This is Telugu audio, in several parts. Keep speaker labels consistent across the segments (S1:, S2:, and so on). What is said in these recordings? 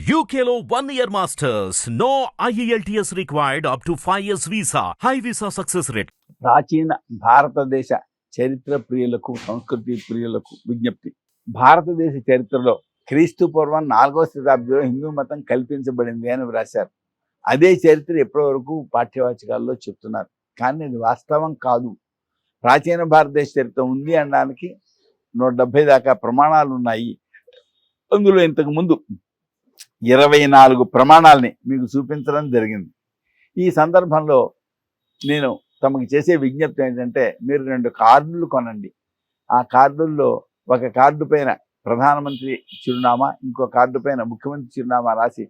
S1: UKLO 1 year masters. No IELTS required up to 5 years visa. High visa success rate.
S2: ప్రాచీన భారతదేశ చరిత్ర ప్రియులకు సంస్కృతి ప్రియులకు విజ్ఞప్తి. భారతదేశ చరిత్రలో క్రీస్తు పూర్వం 4వ శతాబ్దంలో హిందూ మతం కల్పించబడింది అని వ్రాశారు. అదే చరిత్ర ఇప్పటి వరకు పాఠ్యవాచకాల్లో చెప్తున్నారు. కానీ అది వాస్తవం కాదు. ప్రాచీన భారతదేశ చరిత్ర ఉంది అనడానికి 170 దాకా ప్రమాణాలు ఉన్నాయి. అందులో ఇంతకుముందు 24 ప్రమాణాలని మీకు చూపించడం జరిగింది. ఈ సందర్భంలో నేను తమకు చేసే విజ్ఞప్తి ఏంటంటే, మీరు 2 కార్డులు కొనండి. ఆ కార్డుల్లో ఒక కార్డు పైన ప్రధానమంత్రి చిరునామా, ఇంకో కార్డు పైన ముఖ్యమంత్రి చిరునామా రాసి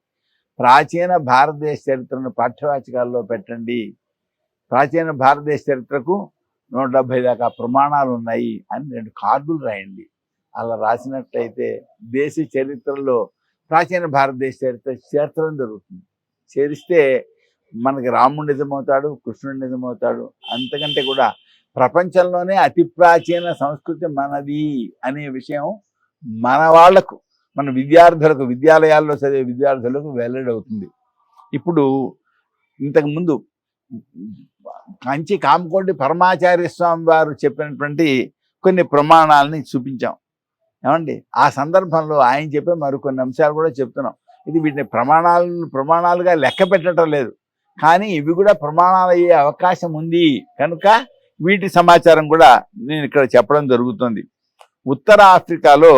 S2: ప్రాచీన భారతదేశ చరిత్రను పాఠ్యవాచకాల్లో పెట్టండి. ప్రాచీన భారతదేశ చరిత్రకు 170 దాకా ప్రమాణాలు ఉన్నాయి అని 2 కార్డులు రాయండి. అలా రాసినట్లయితే దేశ చరిత్రలో ప్రాచీన భారతదేశ చరిత్ర చేర్చడం జరుగుతుంది. చేరిస్తే మనకి రాముడు నిజమవుతాడు, కృష్ణుడు నిజమవుతాడు. అంతకంటే కూడా ప్రపంచంలోనే అతి ప్రాచీన సంస్కృతి మనది అనే విషయం మన వాళ్లకు, మన విద్యార్థులకు, విద్యాలయాల్లో చదివే విద్యార్థులకు వెల్లడవుతుంది. ఇప్పుడు ఇంతకుముందు కంచి కామకోటి పరమాచార్య స్వామి వారు చెప్పినటువంటి కొన్ని ప్రమాణాలని చూపించాం. ఏమండి, ఆ సందర్భంలో ఆయన చెప్పే మరికొన్ని అంశాలు కూడా చెప్తున్నాం. ఇది వీటిని ప్రమాణాలుగా లెక్క పెట్టడం లేదు, కానీ ఇవి కూడా ప్రమాణాలు అయ్యే అవకాశం ఉంది కనుక వీటి సమాచారం కూడా నేను ఇక్కడ చెప్పడం జరుగుతుంది. ఉత్తర ఆఫ్రికాలో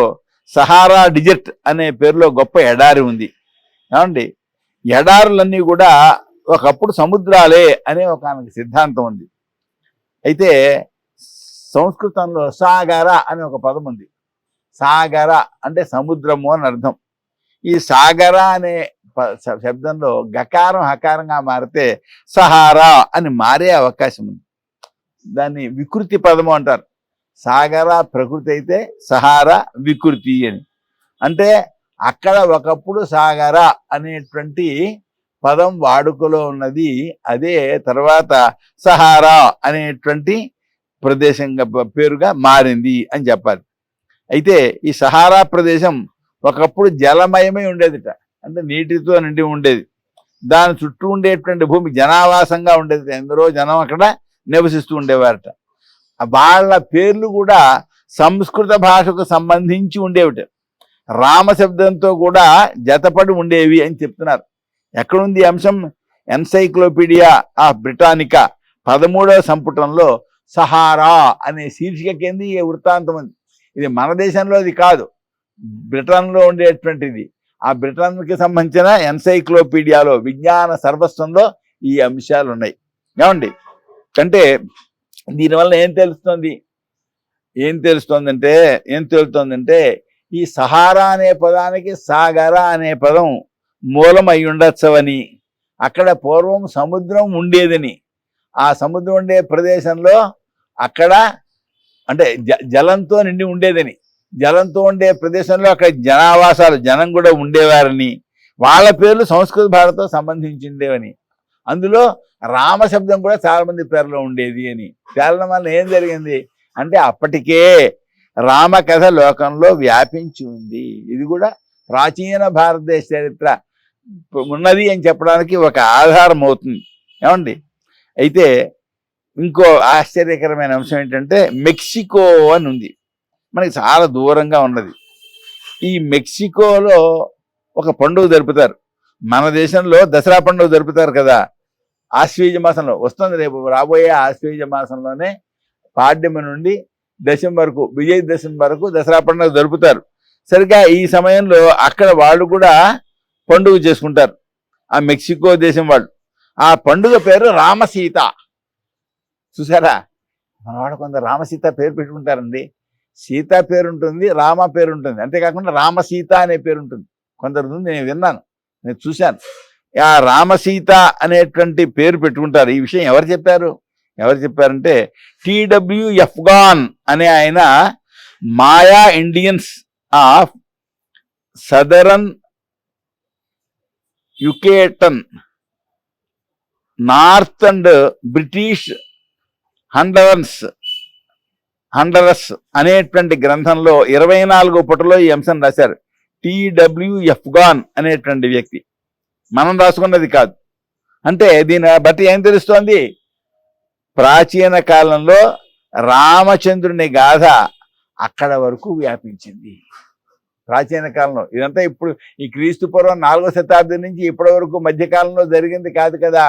S2: సహారా డిజర్ట్ అనే పేరులో గొప్ప ఎడారి ఉంది. ఏమండి, ఎడారులన్నీ కూడా ఒకప్పుడు సముద్రాలే అనే ఒక సిద్ధాంతం ఉంది. అయితే సంస్కృతంలో సాగర అనే ఒక పదం ఉంది. సాగర అంటే సముద్రము అని అర్థం. ఈ సాగర అనే శబ్దంలో గకారం హకారంగా మారితే సహారా అని మారే అవకాశం ఉంది. దాన్ని వికృతి పదము అంటారు. సాగర ప్రకృతి అయితే సహారా వికృతి అని. అంటే అక్కడ ఒకప్పుడు సాగర అనేటువంటి పదం వాడుకలో ఉన్నది, అదే తర్వాత సహారా అనేటువంటి ప్రదేశంగా పేరుగా మారింది అని చెప్పాలి. అయితే ఈ సహారా ప్రదేశం ఒకప్పుడు జలమయమై ఉండేదిట, అంటే నీటితో నిండి ఉండేది. దాని చుట్టూ ఉండేటువంటి భూమి జనావాసంగా ఉండేది. ఎందరో జనం అక్కడ నివసిస్తూ ఉండేవారట. వాళ్ళ పేర్లు కూడా సంస్కృత భాషకు సంబంధించి ఉండేవిట. రామశబ్దంతో కూడా జతపడి ఉండేవి అని చెప్తున్నారు. ఎక్కడుంది అంశం? ఎన్సైక్లోపీడియా ఆఫ్ బ్రిటానికా 13వ సంపుటంలో సహారా అనే శీర్షిక కింద ఈ వృత్తాంతం ఉంది. ఇది మన దేశంలోది కాదు, బ్రిటన్లో ఉండేటువంటిది. ఆ బ్రిటన్కి సంబంధించిన ఎన్సైక్లోపీడియాలో, విజ్ఞాన సర్వస్వంలో ఈ అంశాలు ఉన్నాయి. ఏమండి, అంటే దీనివల్ల ఏం తెలుస్తోందంటే ఈ సహారా అనే పదానికి సాగర అనే పదం మూలం అయి ఉండొచ్చవని, అక్కడ పూర్వం సముద్రం ఉండేదని, ఆ సముద్రం ఉండే ప్రదేశంలో అక్కడ అంటే జలంతో నిండి ఉండేదని, జలంతో ఉండే ప్రదేశంలో అక్కడ జనావాసాలు, జనం కూడా ఉండేవారని, వాళ్ళ పేర్లు సంస్కృత భాషతో సంబంధించిండేవని, అందులో రామశబ్దం కూడా చాలా మంది పేర్లో ఉండేది అని తేలడం వల్ల ఏం జరిగింది అంటే అప్పటికే రామకథ లోకంలో వ్యాపించి ఉంది. ఇది కూడా ప్రాచీన భారతదేశ చరిత్ర ఉన్నది అని చెప్పడానికి ఒక ఆధారం అవుతుంది. ఏమండి, అయితే ఇంకో ఆశ్చర్యకరమైన అంశం ఏంటంటే మెక్సికో అని ఉంది, మనకి చాలా దూరంగా ఉన్నది. ఈ మెక్సికోలో ఒక పండుగ జరుపుతారు. మన దేశంలో దసరా పండుగ జరుపుతారు కదా, ఆశ్వీజ మాసంలో వస్తుంది. రేపు రాబోయే ఆశ్వీజ మాసంలోనే పాడ్యమి నుండి దశమి వరకు, విజయదశమి వరకు దసరా పండుగ జరుపుతారు. సరిగ్గా ఈ సమయంలో అక్కడ వాళ్ళు కూడా పండుగ చేసుకుంటారు, ఆ మెక్సికో దేశం వాళ్ళు. ఆ పండుగ పేరు రామసీత. చూసారా, మనవాడు కొందరు రామసీత పేరు పెట్టుకుంటారండి. సీత పేరు ఉంటుంది, రామ పేరు ఉంటుంది, అంతేకాకుండా రామసీత అనే పేరు ఉంటుంది. కొందరు నేను విన్నాను, నేను చూశాను. ఆ రామసీత అనేటువంటి పేరు పెట్టుకుంటారు. ఈ విషయం ఎవరు చెప్పారంటే టిడబ్ల్యూ ఎఫ్గాన్ అనే ఆయన Maya Indians of Southern Yucatan North and British Honduras అనేటువంటి గ్రంథంలో 24వ పుటలో ఈ అంశం రాశారు. ఎఫ్గాన్ అనేటువంటి వ్యక్తి, మనం రాసుకున్నది కాదు. అంటే దీని బట్టి ఏం తెలుస్తోంది? ప్రాచీన కాలంలో రామచంద్రుని గాథ అక్కడ వరకు వ్యాపించింది. ప్రాచీన కాలంలో ఇదంతా ఇప్పుడు ఈ క్రీస్తు పూర్వం 4వ శతాబ్దం నుంచి ఇప్పటి వరకు మధ్యకాలంలో జరిగింది కాదు కదా.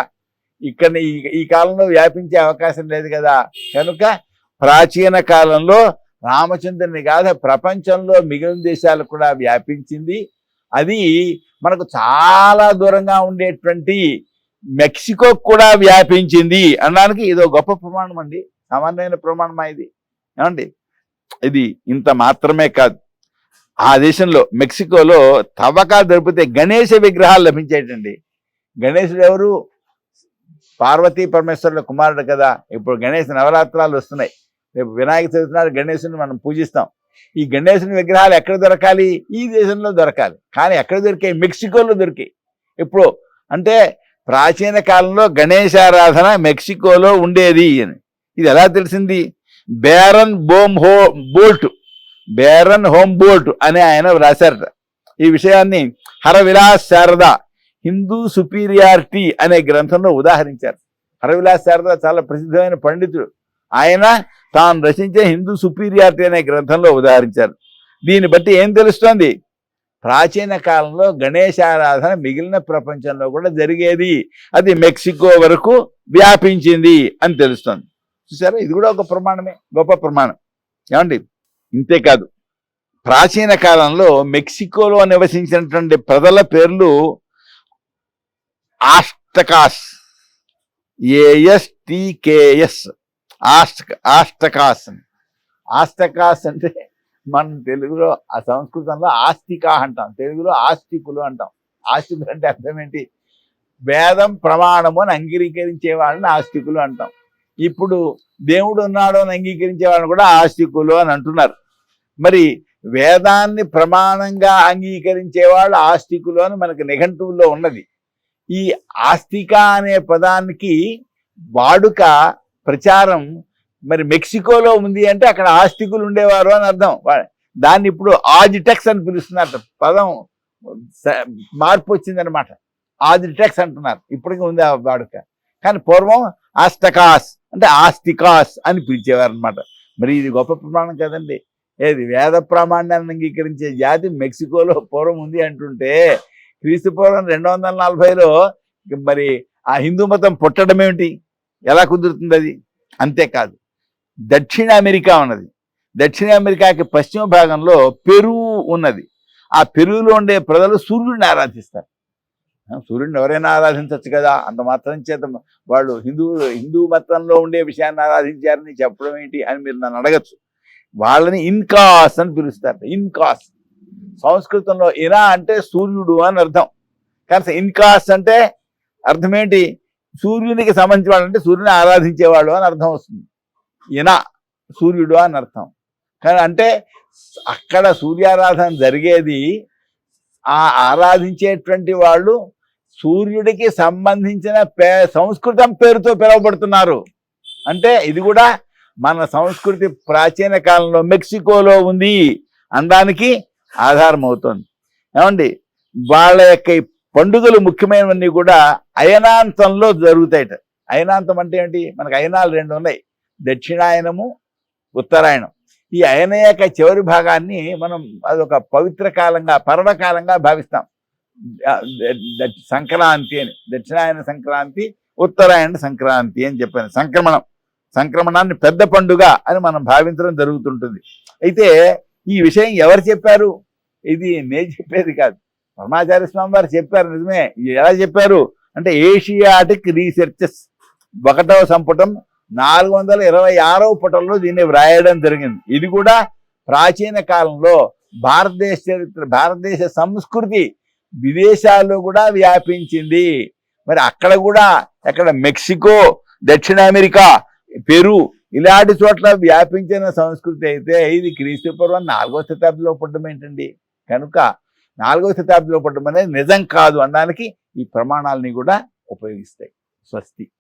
S2: ఇక్కడ ఈ కాలంలో వ్యాపించే అవకాశం లేదు కదా. కనుక ప్రాచీన కాలంలో రామచంద్రుని గాథ ప్రపంచంలో మిగిలిన దేశాలకు కూడా వ్యాపించింది. అది మనకు చాలా దూరంగా ఉండేటువంటి మెక్సికో కూడా వ్యాపించింది అనడానికి ఇదో గొప్ప ప్రమాణం అండి. సామాన్యమైన ప్రమాణమా ఇది? ఏమండి, ఇది ఇంత మాత్రమే కాదు. ఆ దేశంలో మెక్సికోలో తవ్వకాలు దొరికితే గణేశ విగ్రహాలు లభించేటండి. గణేశుడు ఎవరు? పార్వతీ పరమేశ్వరుల కుమారుడు కదా. ఇప్పుడు గణేశ నవరాత్రాలు వస్తున్నాయి. రేపు వినాయక చవితి నాడు గణేశుని మనం పూజిస్తాం. ఈ గణేశుని విగ్రహాలు ఎక్కడ దొరకాలి? ఈ దేశంలో దొరకాలి. కానీ ఎక్కడ దొరికాయి? మెక్సికోలో దొరికాయి. ఇప్పుడు అంటే ప్రాచీన కాలంలో గణేశారాధన మెక్సికోలో ఉండేది అని. ఇది ఎలా తెలిసింది? బేరన్ హోంబోల్ట్ అనే ఆయన రాశారట. ఈ విషయాన్ని హరవిలాస్ శారద హిందూ సుపీరియారిటీ అనే గ్రంథంలో ఉదాహరించారు. హరవిలాస్ శారద చాలా ప్రసిద్ధమైన పండితుడు. ఆయన తాను రచించే హిందూ సుపీరియారిటీ అనే గ్రంథంలో ఉదాహరించారు. దీన్ని బట్టి ఏం తెలుస్తోంది? ప్రాచీన కాలంలో గణేశారాధన మిగిలిన ప్రపంచంలో కూడా జరిగేది. అది మెక్సికో వరకు వ్యాపించింది అని తెలుస్తోంది. చూసారా, ఇది కూడా ఒక ప్రమాణమే, గొప్ప ప్రమాణం. ఏమండి, ఇంతేకాదు, ప్రాచీన కాలంలో మెక్సికోలో నివసించినటువంటి ప్రజల పేర్లు ఆస్టకాస్, ASTKS, ఆస్టకాస్. ఆస్టకాస్ అంటే మనం తెలుగులో ఆ సంస్కృతంలో ఆస్తికా అంటాం, తెలుగులో ఆస్తికులు అంటాం. ఆస్తికులు అంటే అర్థం ఏంటి? వేదం ప్రమాణము అని అంగీకరించే వాళ్ళని ఆస్తికులు అంటాం. ఇప్పుడు దేవుడు ఉన్నాడు అని అంగీకరించే వాళ్ళని కూడా ఆస్తికులు అని అంటున్నారు. మరి వేదాన్ని ప్రమాణంగా అంగీకరించే వాళ్ళు ఆస్తికులు అని మనకి నిఘంటువుల్లో ఉన్నది. ఈ ఆస్తిక అనే పదానికి వాడుక ప్రచారం మరి మెక్సికోలో ఉంది అంటే అక్కడ ఆస్తికులు ఉండేవారు అని అర్థం. దాన్ని ఇప్పుడు ఆజిటెక్స్ అని పిలుస్తున్నారు. పదం మార్పు వచ్చిందనమాట. ఆజిటెక్స్ అంటున్నారు. ఇప్పటికీ ఉంది ఆ వాడుక. కానీ పూర్వం ఆస్టకాస్ అంటే ఆస్తికాస్ అని పిలిచేవారు అనమాట. మరి ఇది గొప్ప ప్రమాణం కదండి. ఏది వేద ప్రామాణ్యాన్ని అంగీకరించే జాతి మెక్సికోలో పూర్వం ఉంది అంటుంటే క్రీస్తు పూర్వం 240లో మరి ఆ హిందూ మతం పుట్టడం ఏమిటి? ఎలా కుదురుతుంది అది? అంతేకాదు, దక్షిణ అమెరికా ఉన్నది. దక్షిణ అమెరికాకి పశ్చిమ భాగంలో పెరు ఉన్నది. ఆ పెరులో ఉండే ప్రజలు సూర్యుడిని ఆరాధిస్తారు. సూర్యుడిని ఎవరైనా ఆరాధించవచ్చు కదా. అంత మాత్రం చేత వాళ్ళు హిందూ మతంలో ఉండే విషయాన్ని ఆరాధించారని చెప్పడం ఏంటి అని మీరు నన్ను అడగచ్చు. వాళ్ళని ఇన్కాస్ అని పిలుస్తారు. ఇన్కాస్ సంస్కృతంలో ఇనా అంటే సూర్యుడు అని అర్థం. కానీ ఇన్కాస్ అంటే అర్థం ఏంటి? సూర్యునికి సంబంధించిన వాళ్ళు, అంటే సూర్యుని ఆరాధించేవాళ్ళు అని అర్థం వస్తుంది. ఇనా సూర్యుడు అని అర్థం. కానీ అంటే అక్కడ సూర్యారాధన జరిగేది, ఆ ఆరాధించేటువంటి వాళ్ళు సూర్యుడికి సంబంధించిన సంస్కృతం పేరుతో పిలువబడుతున్నారు. అంటే ఇది కూడా మన సంస్కృతి ప్రాచీన కాలంలో మెక్సికోలో ఉంది అనడానికి ఆధారం అవుతుంది. ఏమండి, వాళ్ళ యొక్క పండుగలు ముఖ్యమైనవన్నీ కూడా అయనాంతంలో జరుగుతాయట. అయనాంతం అంటే ఏంటి? మనకు అయనాలు 2 ఉన్నాయి, దక్షిణాయనము, ఉత్తరాయణం. ఈ అయన యొక్క చివరి భాగాన్ని మనం అదొక పవిత్ర కాలంగా, పర్వకాలంగా భావిస్తాం. సంక్రాంతి అని, దక్షిణాయన సంక్రాంతి, ఉత్తరాయణ సంక్రాంతి అని చెప్పాను. సంక్రమణాన్ని పెద్ద పండుగ అని మనం భావించడం జరుగుతుంటుంది. అయితే ఈ విషయం ఎవరు చెప్పారు? ఇది నేను చెప్పేది కాదు, పరమాచార్య స్వామి వారు చెప్పారు. నిజమే. ఎలా చెప్పారు అంటే ఏషియాటిక్ రీసెర్చెస్ 1వ సంపుటం 426వ పుటంలో దీన్ని వ్రాయడం జరిగింది. ఇది కూడా ప్రాచీన కాలంలో భారతదేశ చరిత్ర, భారతదేశ సంస్కృతి విదేశాల్లో కూడా వ్యాపించింది. మరి అక్కడ కూడా ఎక్కడ మెక్సికో, దక్షిణ అమెరికా, పెరు ఇలాంటి చోట్ల వ్యాపించిన సంస్కృతి అయితే ఇది క్రీస్తు పూర్వం 4వ శతాబ్దిలో పుట్టడం ఏంటండి? కనుక 4వ శతాబ్దిలో పుట్టడం అనేది నిజం కాదు అనడానికి ఈ ప్రమాణాలని కూడా ఉపయోగిస్తాయి. స్వస్తి.